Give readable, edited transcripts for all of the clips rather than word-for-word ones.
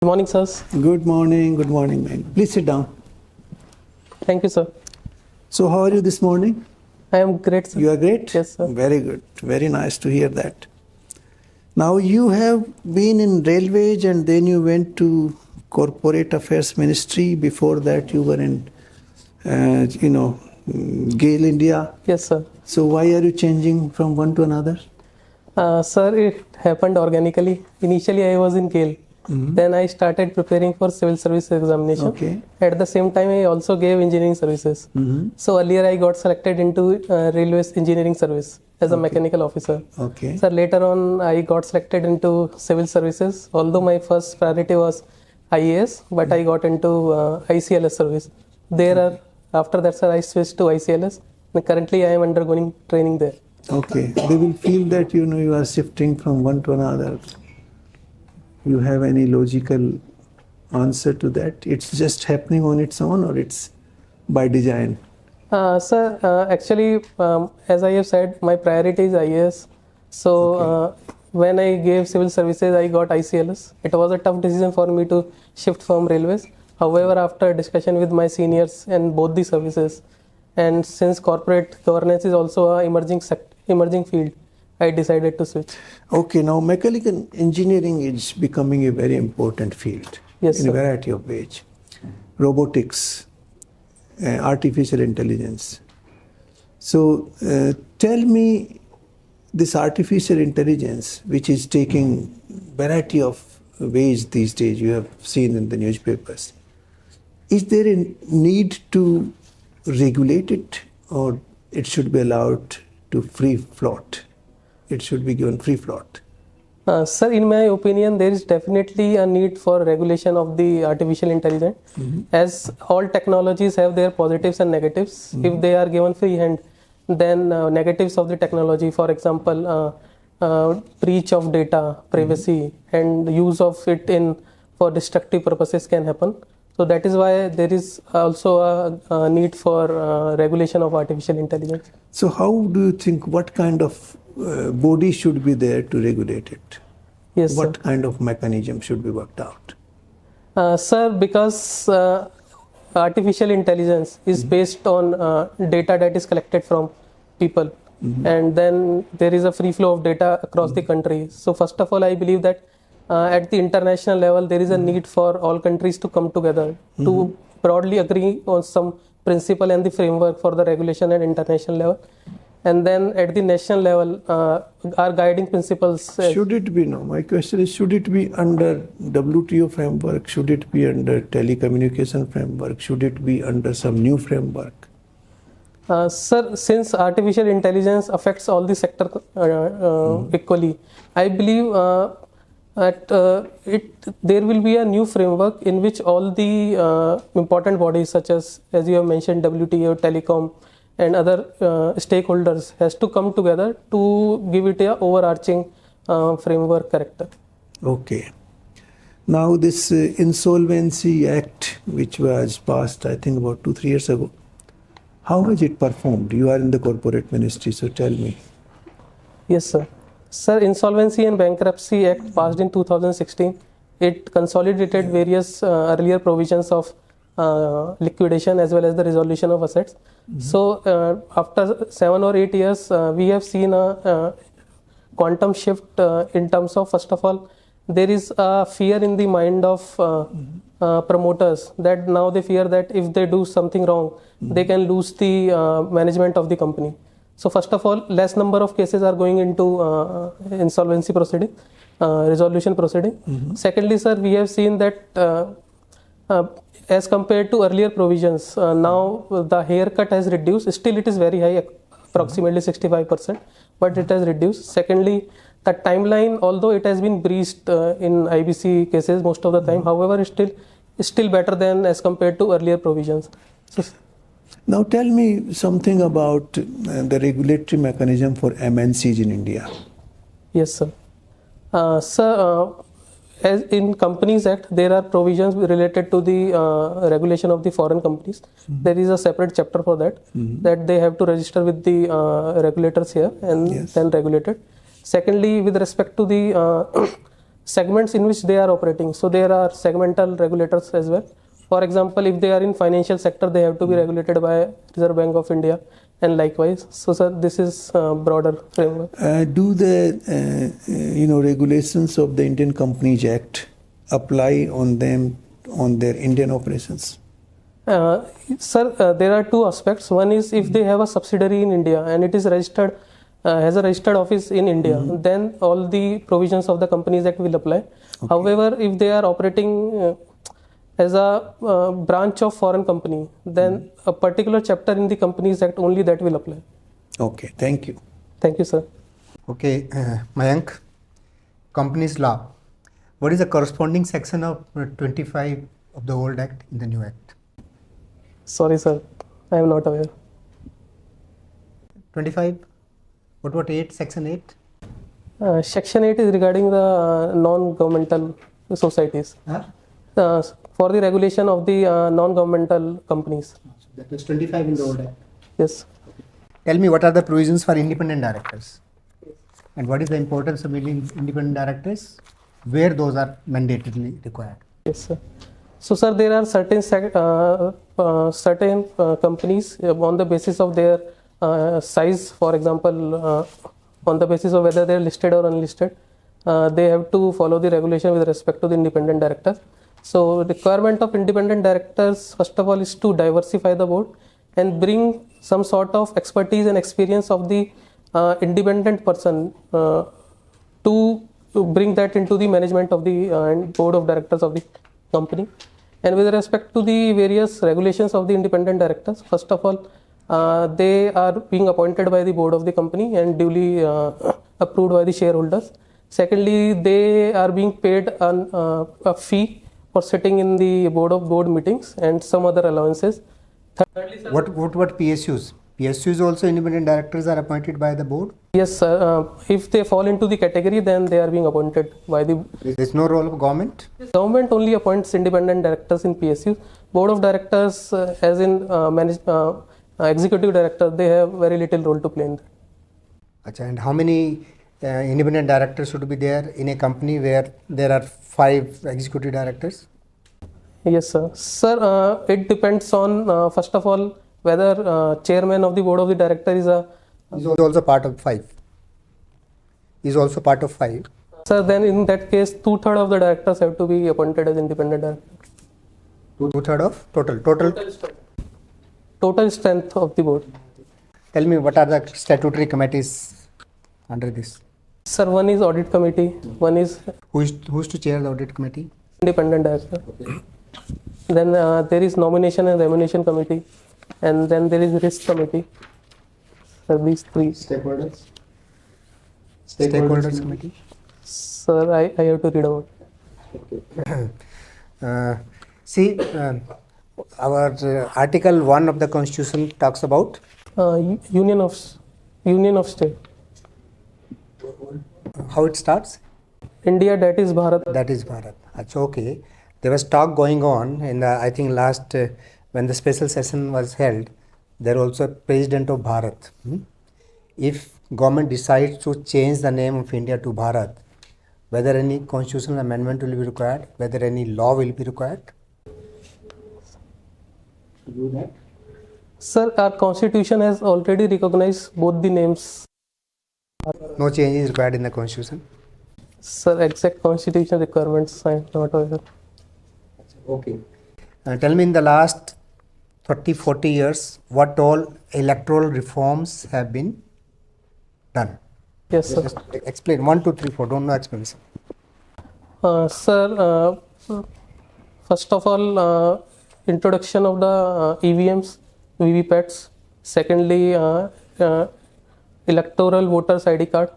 Good morning, sirs. Good morning, man. Please sit down. Thank you, sir. So, how are you this morning? I am great, sir. You are great? Yes, sir. Very good. Very nice to hear that. Now, you have been in railways and then you went to Corporate Affairs Ministry. Before that, you were in, GAIL India. Yes, sir. So, why are you changing from one to another? Sir, it happened organically. Initially, I was in GAIL. Then I started preparing for civil service examination. Okay. At the same time, I also gave engineering services. So earlier, I got selected into railways engineering service as a mechanical officer. Okay. Sir, later on, I got selected into civil services. Although my first priority was IAS, but I got into ICLS service. After that, sir, I switched to ICLS. And currently, I am undergoing training there. Okay. They will feel that you are shifting from one to another. You have any logical answer to that? It's just happening on its own, or it's by design? Sir, actually, as I have said, my priority is IAS. So when I gave civil services, I got ICLS. It was a tough decision for me to shift from railways. However, after discussion with my seniors in both the services, and since corporate governance is also an emerging field, I decided to switch. Okay, now mechanical engineering is becoming a very important field. Yes, in sir. a variety of ways. Robotics, artificial intelligence. So tell me, this artificial intelligence, which is taking variety of ways these days, you have seen in the newspapers, is there a need to regulate it, or it should be allowed to free float? It should be given free float. Sir, in my opinion, there is definitely a need for regulation of the artificial intelligence. As all technologies have their positives and negatives. If they are given free hand, then negatives of the technology, for example, breach of data, privacy, and use of it for destructive purposes can happen. So that is why there is also a need for regulation of artificial intelligence. So how do you think, what kind of body should be there to regulate it? Yes, what sir. kind of mechanism should be worked out? Sir, because artificial intelligence is based on data that is collected from people, and then there is a free flow of data across the country. So first of all, I believe that at the international level, there is a need for all countries to come together to broadly agree on some principle and the framework for the regulation at international level. And then at the national level, our guiding principles. Should it be, no, my question is, should it be under WTO framework? Should it be under telecommunication framework? Should it be under some new framework? Sir, since artificial intelligence affects all the sector equally, I believe that there will be a new framework in which all the important bodies such as you have mentioned, WTO, telecom, and other stakeholders has to come together to give it a overarching framework character. Okay. Now this Insolvency Act, which was passed, I think about 2-3 years ago, how has it performed? You are in the corporate ministry, so tell me. Yes, sir. Sir, Insolvency and Bankruptcy Act passed in 2016. It consolidated various earlier provisions of liquidation as well as the resolution of assets. So after 7 or 8 years, we have seen a quantum shift in terms of, first of all, there is a fear in the mind of promoters that now they fear that if they do something wrong, they can lose the management of the company. So first of all, less number of cases are going into insolvency proceeding, resolution proceeding. Secondly, sir, we have seen that as compared to earlier provisions, now the haircut has reduced. Still, it is very high, approximately 65%, but it has reduced. Secondly, the timeline, although it has been breached in IBC cases most of the time, however, it's still better than as compared to earlier provisions. So, now tell me something about the regulatory mechanism for MNCs in India. Yes, sir. Sir, as in Companies Act, there are provisions related to the regulation of the foreign companies. There is a separate chapter for that, that they have to register with the regulators here and then regulate it. Secondly, with respect to the segments in which they are operating. So there are segmental regulators as well. For example, if they are in financial sector, they have to be regulated by Reserve Bank of India and likewise. So sir, this is broader framework. Do the regulations of the Indian Companies Act apply on them on their Indian operations? Sir, there are two aspects. One is if they have a subsidiary in India and it is registered, has a registered office in India, then all the provisions of the Companies Act will apply. Okay. However, if they are operating as a branch of foreign company, then a particular chapter in the Companies Act only that will apply. Okay, thank you. Thank you, sir. Okay, Mayank, Companies Law. What is the corresponding section of 25 of the old Act in the new Act? Sorry, sir, I am not aware. 25? What about 8, section 8? Section 8 is regarding the non-governmental societies. Huh? For the regulation of the non-governmental companies. So that was 25 in the old Act. Yes. Tell me what are the provisions for independent directors? And what is the importance of making independent directors? Where those are mandatorily required? Yes, sir. So, sir, there are certain companies on the basis of their size, for example, on the basis of whether they are listed or unlisted, they have to follow the regulation with respect to the independent director. So, requirement of independent directors, first of all, is to diversify the board and bring some sort of expertise and experience of the independent person to bring that into the management of the board of directors of the company. And with respect to the various regulations of the independent directors, first of all, they are being appointed by the board of the company and duly approved by the shareholders. Secondly, they are being paid a fee for sitting in the board meetings and some other allowances. Thirdly, sir, What PSUs? PSUs also independent directors are appointed by the board? yes, sir. If they fall into the category, then they are being appointed by the There is no role of government? government. Only appoints independent directors in PSU. Board of directors, as in executive director, they have very little role to play in that. Achha, and how many independent directors should be there in a company where there are 5 executive directors? Yes, sir. Sir, it depends on first of all whether chairman of the board of the director is a. Is also part of 5. Is also part of 5. Sir, then in that case, 2/3 of the directors have to be appointed as independent directors. 2/3 of total. Total strength of the board. Tell me what are the statutory committees under this? Sir, one is audit committee, one is Who's to chair the audit committee? independent director. Then there is nomination and remuneration committee, and then there is risk committee. So these three. Stakeholders committee. Sir, I have to read about. See, our Article 1 of the Constitution talks about Union of state. how it starts. India, that is Bharat. That is Bharat. Achha, okay. There was talk going on in the, I think last when the special session was held. There also a president of Bharat. If government decides to change the name of India to Bharat, whether any constitutional amendment will be required, whether any law will be required to do that? Sir, our constitution has already recognized both the names. No change is required in the constitution. Sir, exact constitution requirements I am not aware. Okay. Tell me, in the last 30-40 years, what all electoral reforms have been done? Yes, sir. Just explain 1, 2, 3, 4. Don't know explanation. Sir, first of all, introduction of the EVMs, VVPATs. Secondly, electoral voters ID card.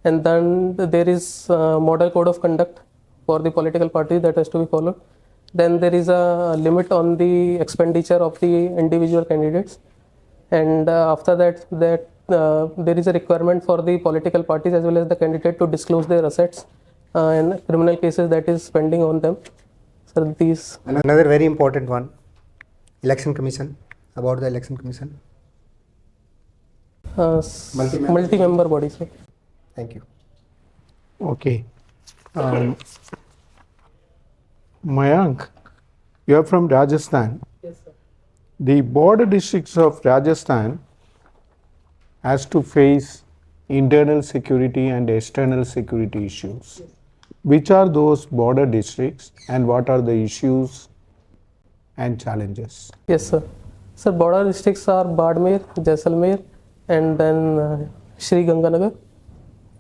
And then there is model code of conduct for the political party that has to be followed. Then there is a limit on the expenditure of the individual candidates. And after that, there is a requirement for the political parties as well as the candidate to disclose their assets and criminal cases that is pending on them. So these. Another very important one, election commission. About the election commission. Multi-member body, sir. Thank you. Okay. Um, Mayank, you are from Rajasthan. Yes, sir. The border districts of Rajasthan has to face internal security and external security issues. Which are those border districts and what are the issues and challenges? Yes, sir. Sir, border districts are Badmer, Jaisalmer, and then Sri Ganganagar.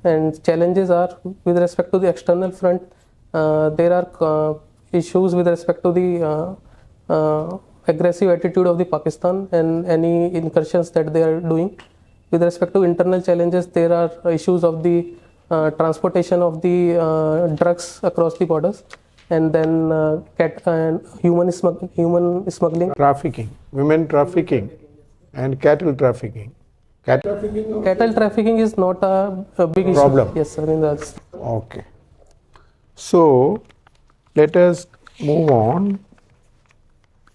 And challenges are with respect to the external front. There are issues with respect to the aggressive attitude of the Pakistan and any incursions that they are doing. With respect to internal challenges, there are issues of the transportation of the drugs across the borders, and then human smuggling. Trafficking, women trafficking, and cattle trafficking. Cattle trafficking is not a big Problem. issue. Yes, sir. In the Okay. So, let us move on.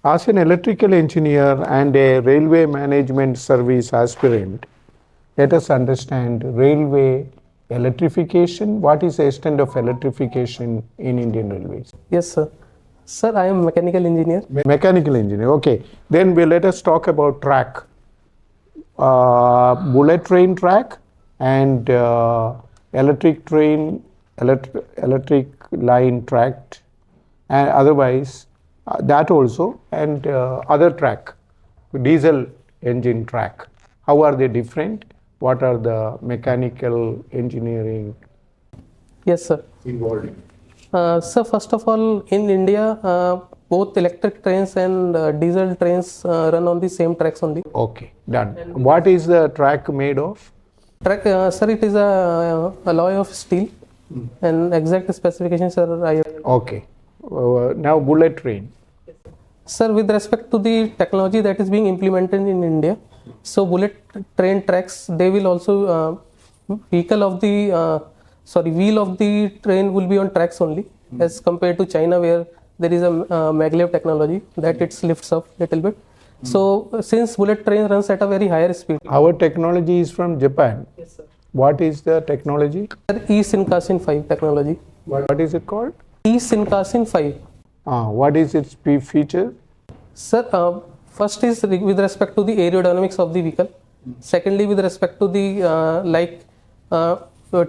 As an electrical engineer and a railway management service aspirant, let us understand railway electrification. What is the extent of electrification in Indian Railways? Yes, sir. Sir, I am mechanical engineer. Mechanical engineer. Okay. Then let us talk about track. Bullet train track and electric line track, and otherwise that also, and other track, diesel engine track. How are they different? What are the mechanical engineering Yes, sir. involved in? Sir, first of all, in India, both electric trains and diesel trains run on the same tracks only. Okay, done. What is the track made of? Track, sir, it is a alloy of steel, and exact specifications are I. Okay. Now bullet train. Sir, with respect to the technology that is being implemented in India, so bullet train tracks, they will also wheel of the train will be on tracks only, as compared to China, where there is a maglev technology that it lifts up little bit. So since bullet train runs at a very higher speed. Our technology is from Japan. Yes, sir. What is the technology? E-Shinkansen 5 technology. What is it called? E-Shinkansen 5. What is its feature? Sir, first is with respect to the aerodynamics of the vehicle. Secondly, with respect to the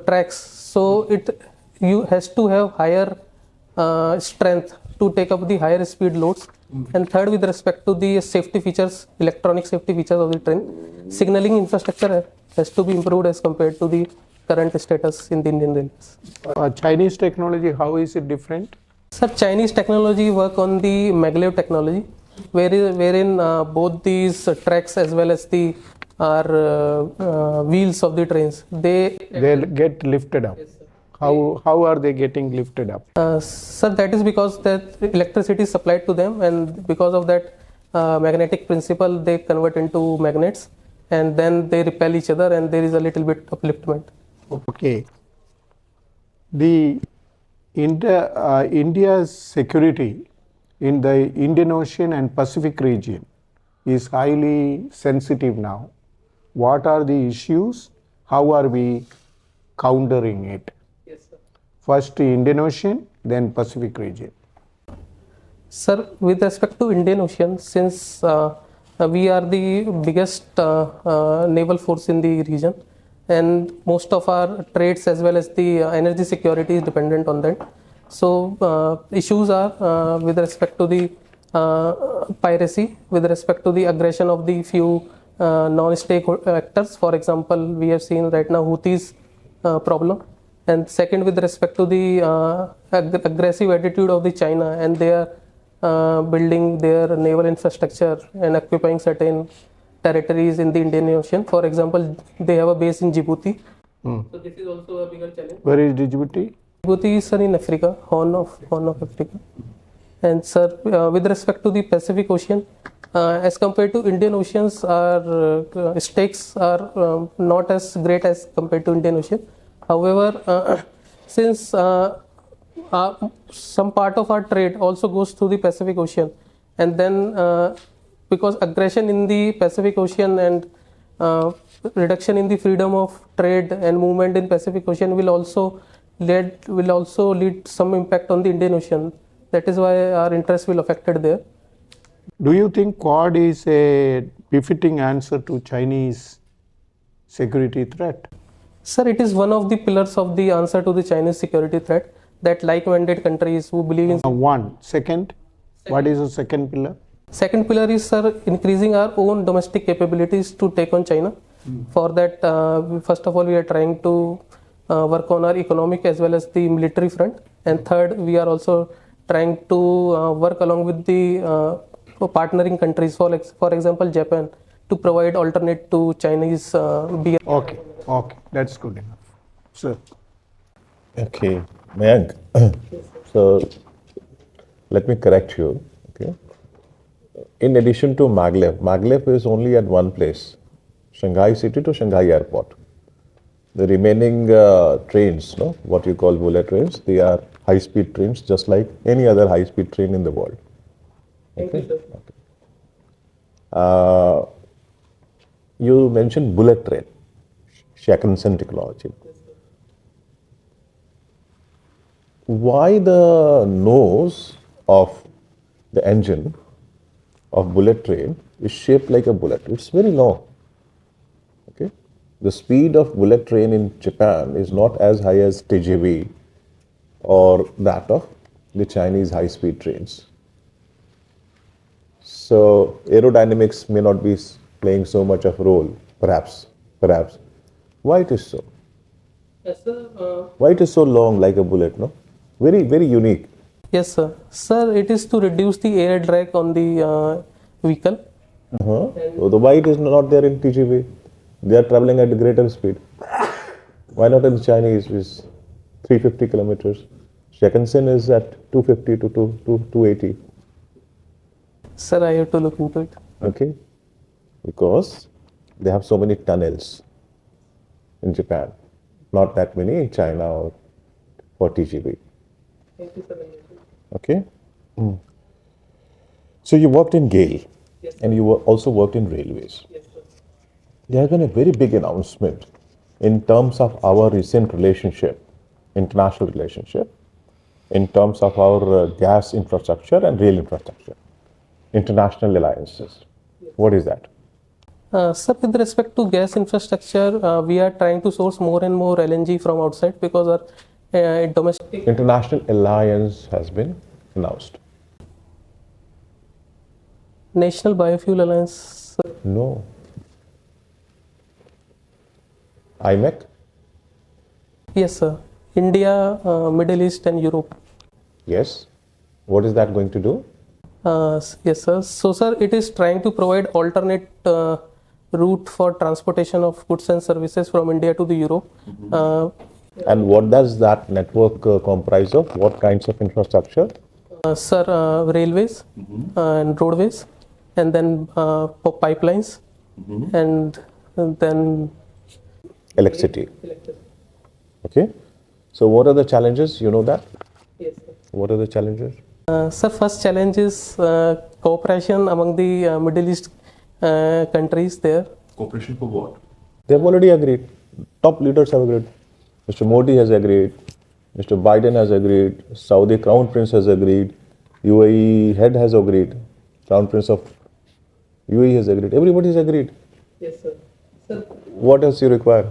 tracks. So you has to have higher strength to take up the higher speed loads. And third, with respect to the safety features, electronic safety features of the train, signaling infrastructure has to be improved as compared to the current status in the Indian Railways. Chinese technology, how is it different? Sir, Chinese technology work on the maglev technology, wherein both these tracks as well as the wheels of the trains, They'll get lifted up. How are they getting lifted up? Sir, that is because that electricity is supplied to them, and because of that magnetic principle, they convert into magnets, and then they repel each other, and there is a little bit upliftment. Okay. The India's security in the Indian Ocean and Pacific region is highly sensitive now. What are the issues? How are we countering it? Yes, sir. First Indian Ocean, then Pacific region. Sir, with respect to Indian Ocean, since we are the biggest naval force in the region, and most of our trades as well as the energy security is dependent on that. So issues are with respect to the piracy, with respect to the aggression of the few non-state actors. For example, we have seen right now Houthis problem. And second, with respect to the aggressive attitude of the China, and they are building their naval infrastructure and occupying certain territories in the Indian Ocean. For example, they have a base in Djibouti. So this is also a bigger challenge. Where is Djibouti? Djibouti is, sir, in Africa, Horn of Africa. And sir, with respect to the Pacific Ocean, as compared to Indian Oceans, our stakes are not as great as compared to Indian Ocean. However, since some part of our trade also goes through the Pacific Ocean, and then because aggression in the Pacific Ocean and reduction in the freedom of trade and movement in Pacific Ocean will also will also lead some impact on the Indian Ocean. That is why our interest will affected there. Do you think Quad is a befitting answer to Chinese security threat? Sir, it is one of the pillars of the answer to the Chinese security threat, that like-minded countries who believe in. One. Second, what is the second pillar? Second pillar is, sir, increasing our own domestic capabilities to take on China. For that, first of all, we are trying to work on our economic as well as the military front. And third, we are also trying to work along with the partnering countries, for example, Japan, to provide alternate to Chinese beer. Okay, that's good enough. Sir. Okay, Mayank. So let me correct you. Okay. In addition to Maglev is only at one place, Shanghai city to Shanghai airport. The remaining trains, no, what you call bullet trains, they are high-speed trains, just like any other high-speed train in the world. Okay. You mentioned bullet train, Shakunsen technology. Why the nose of the engine of bullet train is shaped like a bullet? It's very long. Okay, the speed of bullet train in Japan is not as high as TGV or that of the Chinese high-speed trains. So aerodynamics may not be playing so much of a role, perhaps. Why it is so? Yes, sir. Why it is so long like a bullet, no? Very unique. Yes, sir. Sir, it is to reduce the air drag on the vehicle. So why it is not there in TGV? They are traveling at a greater speed. Why not in the Chinese, which is 350 kilometers? Shenzhen is at 250 to 280. Sir, I have to look into it. Okay, because they have so many tunnels in Japan, not that many in China or for TGV. Thank you, sir. Okay. So you worked in GAIL, Yes, and you also worked in railways. Yes, sir. There has been a very big announcement in terms of our recent relationship, international relationship, in terms of our gas infrastructure and rail infrastructure, international alliances. What is that? Sir, with respect to gas infrastructure, we are trying to source more and more LNG from outside because our domestic. International alliance has been announced. National Biofuel Alliance. Sir. No. IMEC? Yes, sir. India, Middle East, and Europe. Yes. What is that going to do? Yes, sir. So, sir, it is trying to provide alternate route for transportation of goods and services from India to the Europe. And what does that network comprise of? What kinds of infrastructure? Sir, railways and roadways, and then pipelines, and then Electricity. Okay. So what are the challenges? You know that? Yes, sir. What are the challenges? Sir, first challenge is cooperation among the Middle East countries there. Cooperation for what? They have already agreed. Top leaders have agreed. Mr. Modi has agreed. Mr. Biden has agreed. Saudi Crown Prince has agreed. UAE head has agreed. Crown Prince of UAE has agreed. Everybody has agreed. Yes, sir. Sir, What else you require?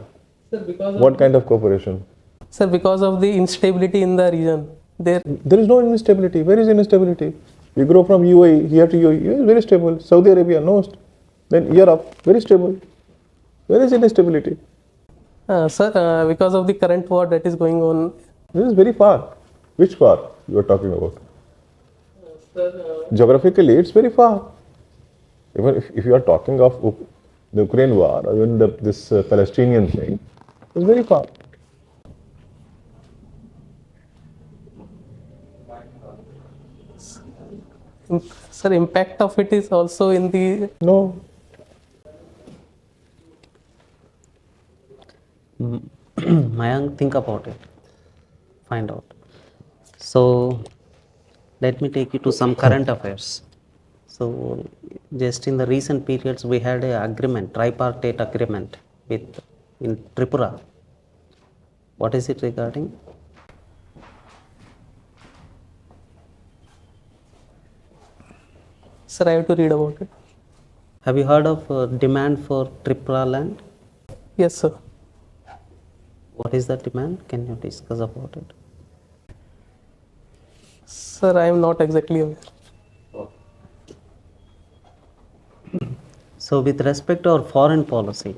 sir, because What kind of cooperation? Sir, because of the instability in the region, there. There is no instability. Where is instability? You grow from UAE here to UAE, it is very stable. Saudi Arabia, no. Then Europe, very stable. Where is instability? Sir, because of the current war that is going on. This is very far. Which far you are talking about? Sir, Geographically, it's very far. Even if you are talking of the Ukraine war or even this Palestinian thing, it's very far. sir, impact of it is also in the. No. Mayank, think about it. Find out. So, let me take you to some current affairs. So, just in the recent periods, we had a agreement, tripartite agreement with in Tripura. What is it regarding? Sir, I have to read about it. Have you heard of demand for triple land? Yes, sir. What is the demand? Can you discuss about it? Sir, I am not exactly aware. So with respect to our foreign policy,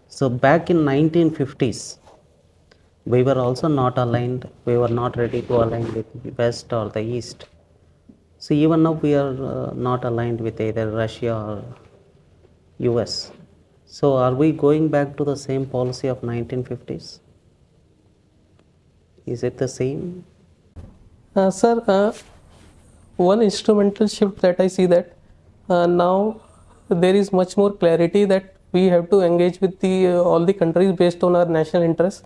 so back in 1950s, we were also not aligned, we were not ready to align with West or the East. So even now we are not aligned with either Russia or US. So are we going back to the same policy of 1950s? Is it the same? Sir, one instrumental shift that I see that now there is much more clarity that we have to engage with the all the countries based on our national interests,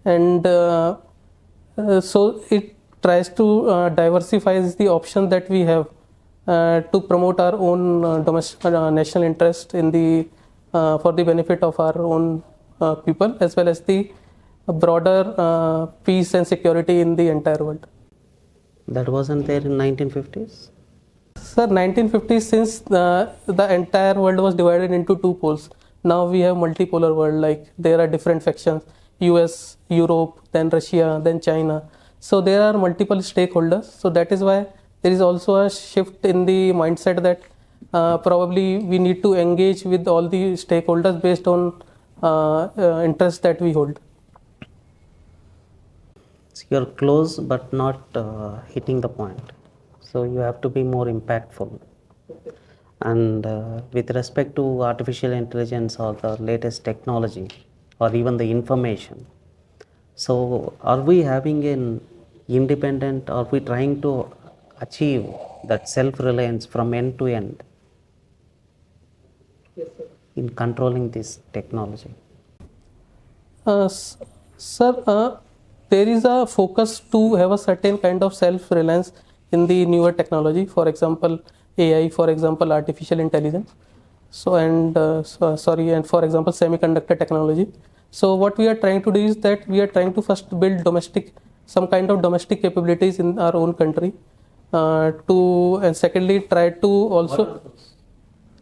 and so it tries to diversifies the option that we have to promote our own domestic national interest in the for the benefit of our own people as well as the broader peace and security in the entire world. That wasn't there in 1950s? Sir, 1950s, since the entire world was divided into two poles, now we have multipolar world, like there are different factions, US, Europe, then Russia, then China. So there are multiple stakeholders. So that is why there is also a shift in the mindset that probably we need to engage with all the stakeholders based on interests that we hold. So you're close but not hitting the point. So you have to be more impactful. And with respect to artificial intelligence or the latest technology or even the information, so are we having an independent, are we trying to achieve that self-reliance from end to end in controlling this technology? Sir, there is a focus to have a certain kind of self-reliance in the newer technology, for example, AI, for example, artificial intelligence. So, and and for example, semiconductor technology. So, what we are trying to do is that we are trying to first build some kind of domestic capabilities in our own country. And secondly, try to also.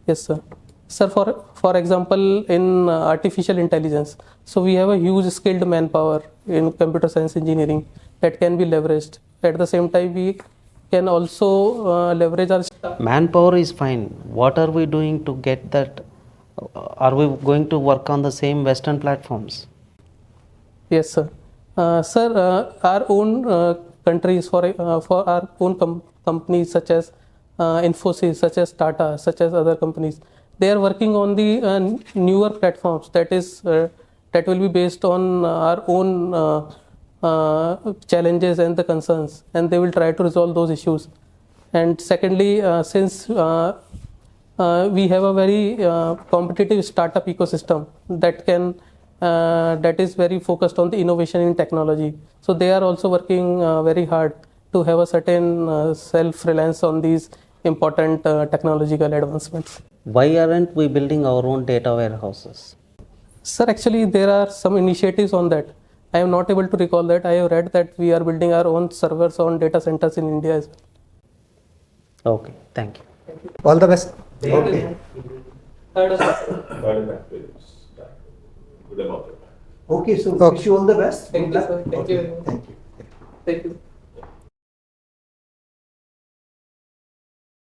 Yes, sir. Sir, for example, in artificial intelligence, so we have a huge skilled manpower in computer science engineering that can be leveraged. At the same time, we can also leverage our staff. Manpower is fine. What are we doing to get that? Are we going to work on the same Western platforms? Yes, sir. Sir, our own countries, for our own companies such as Infosys, such as Tata, such as other companies, they are working on the newer platforms that will be based on our own challenges and the concerns, and they will try to resolve those issues. And secondly, since we have a very competitive startup ecosystem that is very focused on the innovation in technology, so they are also working very hard to have a certain self-reliance on these important technological advancements. Why aren't we building our own data warehouses? Sir, actually there are some initiatives on that. I am not able to recall that. I have read that we are building our own servers on data centers in India as well. Okay, thank you. All the best. Okay. Okay, so wish you all the best. Thank you, sir. Thank you very much. Thank you. Thank you.